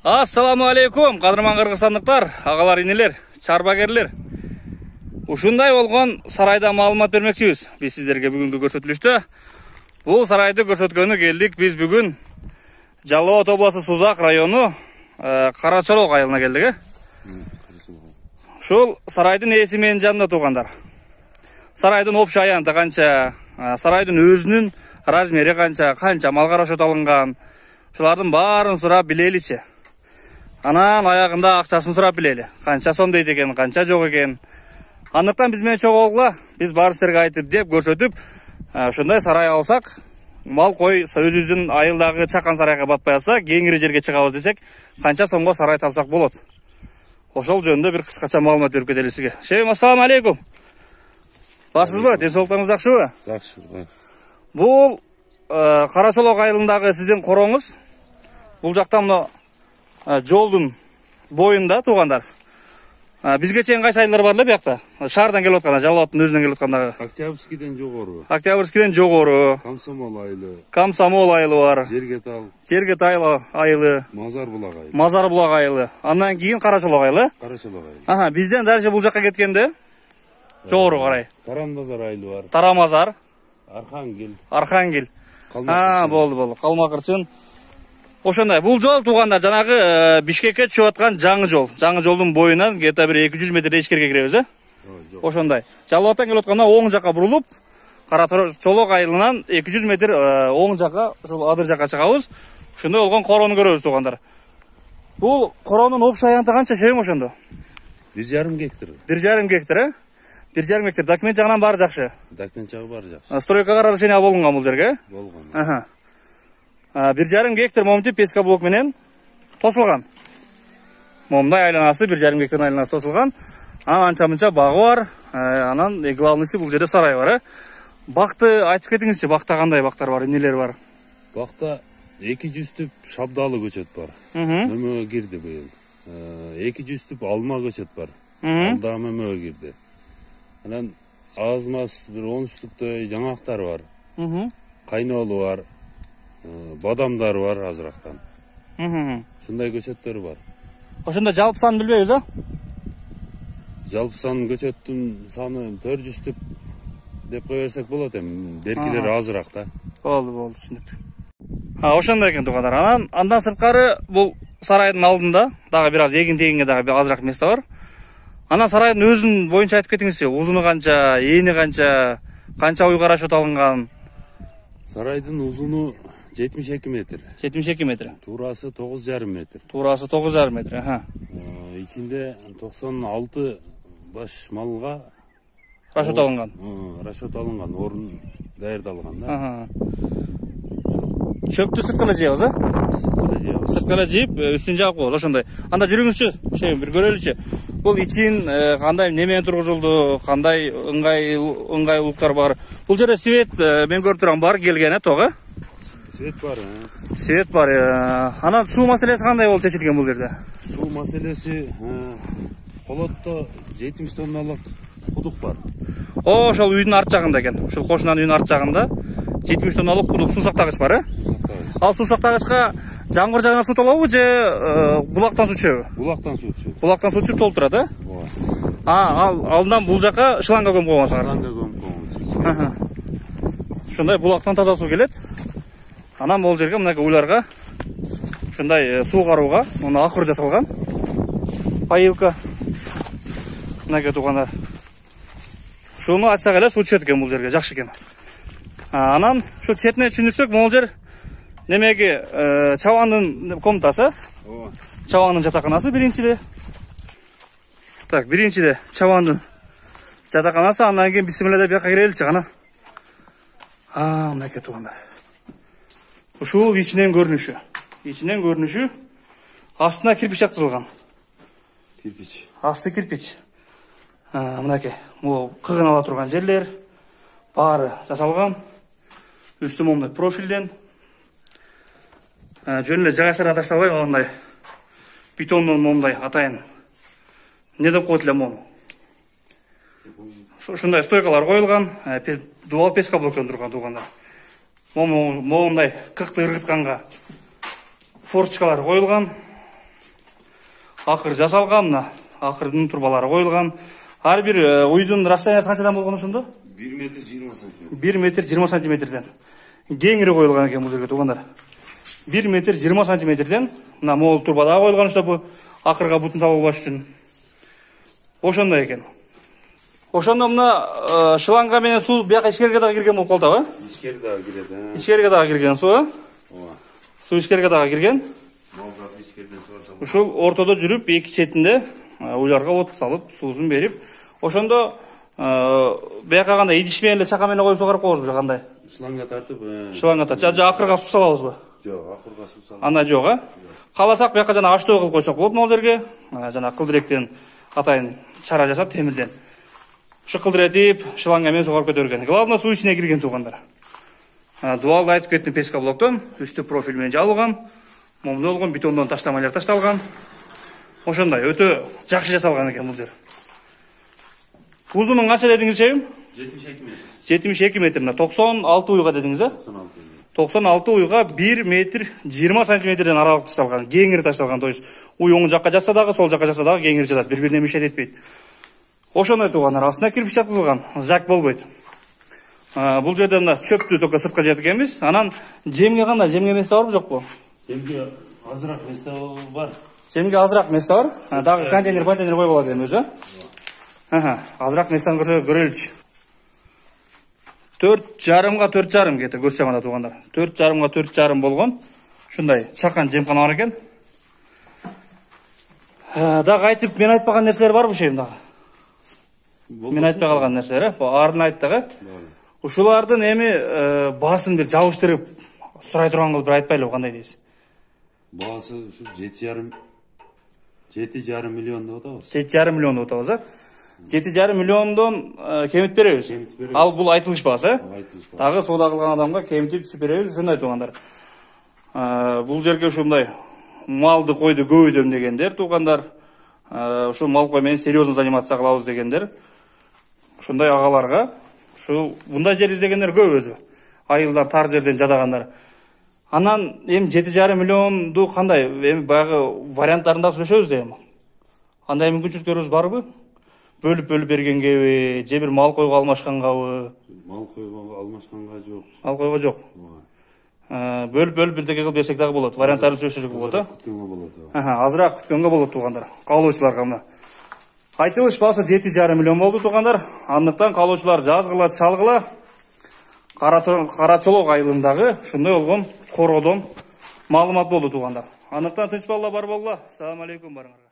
Ассаламу алейкум, кадырман кыргызстандыктар, агалар, инелер, чарбагерлер. Ушундай болгон сарайда маалымат бермекчибиз. Биз сиздерге бүгүнкү көрсөтүлүштө бул сарайды көрсөткөнү келдик. Биз бүгүн Жалал Абад областы Сузак району Карачолок айылына келдик. Ушул сарайдын ээси менин жанында туугандар. Сарайдын общий аянты канча, сарайдын өзүнүн размери канча мал карашот алынган. Шулардын баарын сурап билеличи. Анан аягында акчасын сурап билели. Канча сом дейт экен, канча жок экен. Андыктан биз менен чогулгула, биз баары силерге айтып деп көрсөтүп, ушундай сарай алсак, мал кой өзүбүздүн айылдагы чакан сарайга батпай атса, кеңири жерге чыгабыз десек, канча сомго сарай тапсак болот. Ошол жөнүндө бир кыскача маалымат берип кетели сизге. Шейим, ассаламу алейкум. Барсызбы? Денсаулыктарыңыз жакшыбы? Жакшы. Бул Карачолок айылындагы сиздин короңуз. Бул жакта мына жолдун боюнда туугандар. Бизге чейин кайсы айылдар бар эле буякта? Шаардан келип атканда, Жалал Абадтын өзүнөн келип аткандагы. Октябрьскийден жогору. Октябрьскийден жогору. Комсомол айылы. Комсомол айылы бар. Жергетал айылы. Мазарбулак айылы. Мазарбулак айылы. Андан кийин Карачолок айылы. Карачолок айылы. Бизден дальше бул жакка кеткенде жогору карай. Тарамазар айылы бар. Тарамазар. Архангел. Болду. Калмакырчын. Ошондой. Бул жол туугандар жанагы Бишкекке түшүп аткан жаңы жол. Жаңы жолдун боюнан где-то бир 200 метрдей ичкерге киребиз, Ошондой. Жалал Абадтан келип атканда оң жакка бурулуп, Карачолок айылынан 200 метр оң жакка, ушул адыр жакка чыгабыз. Ошондой болгон корону көрөбүз туугандар. Бул коронун общий аянты канча шейим ошондо? 1,5 гектар. 1,5 гектар, 1,5 гектар. Документ жагынан баары жакшы. Документ жагы баары жакшы. Стройкага разрешение болгон бул жерге? Болгон. 1,5 гектар момунтип песка блок менен тосулган. Момундай айланасы 1,5 гектар айланасы тосулган. Анан анча-мынча багы бар. Анан главныйсы бул жерде сарай бар, Бакты айтып кетиңизчи, бакта кандай бактар бар, эмнелер бар? Бакта 200 түп шабдалы көчөт бар. Мөмөгө кирди быйыл. 200 түп алма көчөт бар. Алда мөмөгө кирди. Анан аз-маз бир 13 түптөй жаңактар бар. Кайнолу бар. Бадамдар бар азырактан. Ушундай көчөттөр бар. Ошондо жалпы санын билбейбиз, Жалпы сан көчөттүн саны 400 түп деп кое берсек болот эми. Беркилер азыраак да. Болду, түшүнүктүү. Ошондой экен туугандар. Андан сырткары бул сарайдын алдында дагы бир аз эгин-тегинге дагы азыраак место бар. Анан сарайдын өзүнүн боюнча айтып кетиңизчи, узуну канча, эни канча уй карашот алынган? Сарайдын узуну 72 метр. 72 метр. Туурасы 9,5 метр. Туурасы 9,5 метр, Ичинде 96 баш малга рашот алынган. Рашот алынган, орун даярдалган да. Чөптү сырткы эле жыябыз, Сырткы эле жыйып, үстүн жаап коебуз, ошондой. Анда жүрүңүзчү, шейим бир көрөлүчү. Бул ичин кандай немен тургузулду, кандай ыңгайлуулуктар бар. Бул жерде свет мен көрүп турам бар келген, тога? Свет бар. Свет бар. Анан суу маселеси кандай болуп чечилген бул жерде? Суу маселеси колотто 70 тонналык кудук бар. Ошол үйдүн арт жагында экен. Ушул кошунанын үйдүнүн арт жагында 70 тонналык кудук суу сактагыч бар, Ал суу сактагычка жамгыр жагына суу толобу же булактан суу түшөбү? Булактан суу түшөт. Булактан суу түшүп толуп турат, Ал алдынан бул жака шланга көмүп койгонсуңар. Шланга көмүп койгон. Ушундай булактан таза суу келет. Анан бул жерге мынакей уйларга ушундай суу карууга муну акыр жасалган. Поилка. Мынакей туугандар. Шуну ачсак эле суу түшөт экен бул жерге, жакшы экен. Анан ушу четине түшүндүрсөк, могул жер немеги чабандын комнатасы. Чабандын жатаканасы биринчиде. Биринчиде чабандын жатаканасы, андан кийин бисмилла деп бияка киреличи кана. Мынакей туугандар. Ушул ичинен көрүнүшү. Астына кирпич жаткызылган. Асты кирпич. Мынакей, бул кыгын ала турган жерлер баары жасалган. Үстү момундай профилден. Жөн эле жагачтарга ташталбай моундай бетондон момундай атайын. Не деп коет эле мону? Ушундай стойкалар коюлган, дуал песка блоктон турган туугандар. Момундай кыкты ыргытканга форточкалар коюлган. акыр жасалган, мына акырдын турбалары коюлган. Ар бир уйдун расстояниясы канчадан болгон ошондо? 1 метр 20 сантиметр. 1 метр 20 сантиметрден. Кеңири коюлган экен бул жерге туугандар. 1 метр 20 сантиметрден мына могул турбада коюлган, чтобы акырга бутун салбаш үчүн. Ошондой экен. Ошондо мына шланга менен суу бияка ичкерге дагы кирген болуп калдыбы? Ичкерге дагы кирет. Ичкерге дагы кирген суу, Ооба. Суу ичкерге дагы кирген. Малдар ичкерден суарса. Ушул ортодо жүрүп, эки четинде уйларга от салып, суусун берип, ошондо бияка кандай идиш менен эле чака менен коюп сугарып коебузбу, кандай? Шланга тартып. Шланга тартып, жа акырга суу салабызбы? Жок, акырга суу салып. Андай жок, а? Кааласак бияка жана аштоо кылып койсок болот могул жерге. Жана кылдыректен атайын чара жасап темирден. Ушу кылдыретип, шланга менен сугарып кете берген. Главное суу ичине кирген туугандар. Дуалды айтып кеттим, песка блоктон, үстү профиль менен жабылган. Момундай болгон, бетондон таштамалар ташталган. Ошондой өтө жакшы жасалган экен бул жер. Узуну канча дедиңиз чейим? 72 метр. 72 метр, 96 уйга дедиңиз, а? 96 уйга 1 метр 20 сантиметрден аралык ташталган, кеңири ташталган. То есть уй оң жакка жатса дагы, сол жакка жатса дагы кеңири жатат, бири-бирине мешет этпейт. Ошондой туугандар, астына кирпич жаткызылган, жак болбойт. Бул жерде мына чөптү только сыртка жатат экенбиз. Анан жемге кандай, жемге месте барбы жокпу? Жемге азыраак месте бар. Жемге азыраак месте бар. Дагы контейнер коюп болот эми өзү. Азыраак местен көрөлүчү. 4,5 га 4,5 кете көз чамада туугандар. 4,5 га 4,5 болгон. Ушундай чакан жемкана бар экен. Дагы айтып, мен айтпаган нерселер барбы шейим дагы? Мен айтпай калган нерселер, арын айттыгы. Ушулардын эми баасын бир жабыштырып сурай турган кылып бир айтпайлыбы, кандай дейсиз? Баасы ушу 7,5 миллион деп атабыз. 7,5 миллион деп атабыз, а? 7,5 миллиондон кемит беребиз. Ал бул айтылыш баасы, а? Дагы соода кылган адамга кемитип түшүп беребиз, ушундай туугандар. Бул жерге ушундай малды койду көбөйтөм дегендер туугандар, ушул мал кой менен серьезно заниматься кылабыз дегендер. Ушундай агаларга ушул мындай жер издегендер көп өзү. Айылдар тар жерден жадагандар. Анан эми 7,5 миллионду кандай эми баягы варианттарында сүйлөшөбүз эми. Андай мүмкүнчүлүктөрүбүз барбы? Бөлүп бергенгеби, же бир мал койго алмашкангабы? Мал койго алмашканга жок. Мал койго жок. Бөлүп бирдеке кылып берсек дагы болот. Варианттарды сүйлөшөк болот, а? Күткөнгө болот. Азыраак күткөнгө болот туугандар. Каалоочуларга мына. Айтылыш баасы 7,5 миллион болду туугандар. Андыктан каалоочулар жазгыла, чалгыла. Карачолок айылындагы ушундай болгон короодон маалымат болду туугандар. Андыктан тынч болула, бар болула. Ассаламу алейкум барыңарга.